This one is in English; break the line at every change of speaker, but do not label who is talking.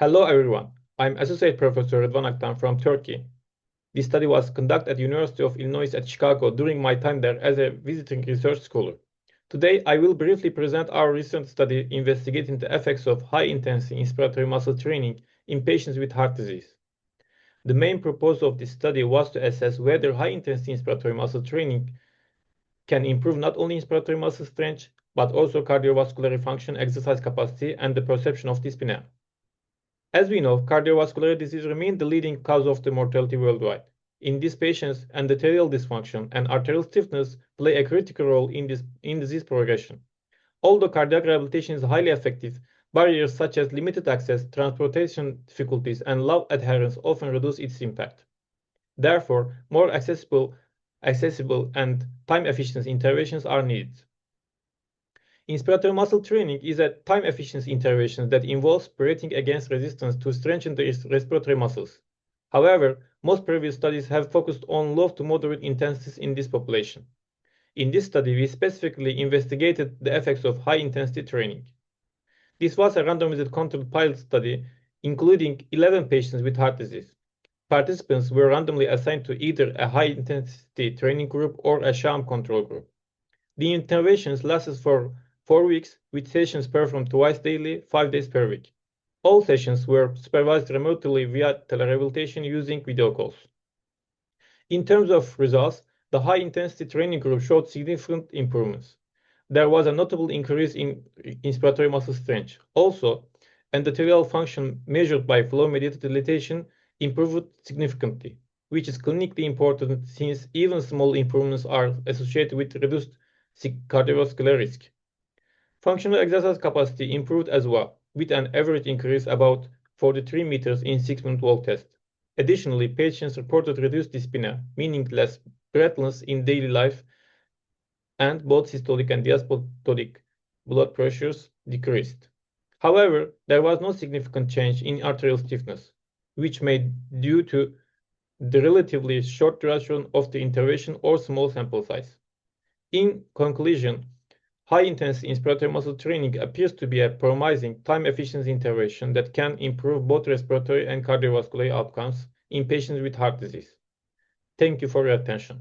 Hello everyone, I'm Associate Professor Rıdvan Aktan from Turkey. This study was conducted at the University of Illinois at Chicago during my time there as a visiting research scholar. Today, I will briefly present our recent study investigating the effects of high-intensity inspiratory muscle training in patients with heart disease. The main purpose of this study was to assess whether high-intensity inspiratory muscle training can improve not only inspiratory muscle strength, but also cardiovascular function, exercise capacity, and the perception of dyspnea. As we know, cardiovascular disease remains the leading cause of the mortality worldwide. In these patients, endothelial dysfunction and arterial stiffness play a critical role in disease progression. Although cardiac rehabilitation is highly effective, barriers such as limited access, transportation difficulties, and low adherence often reduce its impact. Therefore, more accessible and time-efficient interventions are needed. Inspiratory muscle training is a time-efficient intervention that involves breathing against resistance to strengthen the respiratory muscles. However, most previous studies have focused on low to moderate intensities in this population. In this study, we specifically investigated the effects of high-intensity training. This was a randomized controlled pilot study, including 11 patients with heart disease. Participants were randomly assigned to either a high-intensity training group or a sham-control group. The interventions lasted for 4 weeks, with sessions performed twice daily, 5 days per week. All sessions were supervised remotely via telerehabilitation using video calls. In terms of results, the high-intensity training group showed significant improvements. There was a notable increase in inspiratory muscle strength. Also, endothelial function measured by flow-mediated dilation improved significantly, which is clinically important since even small improvements are associated with reduced cardiovascular risk. Functional exercise capacity improved as well, with an average increase about 43 meters in 6-minute walk test. Additionally, patients reported reduced dyspnea, meaning less breathlessness in daily life, and both systolic and diastolic blood pressures decreased. However, there was no significant change in arterial stiffness, which may be due to the relatively short duration of the intervention or small sample size. In conclusion, high-intensity inspiratory muscle training appears to be a promising time-efficient intervention that can improve both respiratory and cardiovascular outcomes in patients with heart disease. Thank you for your attention.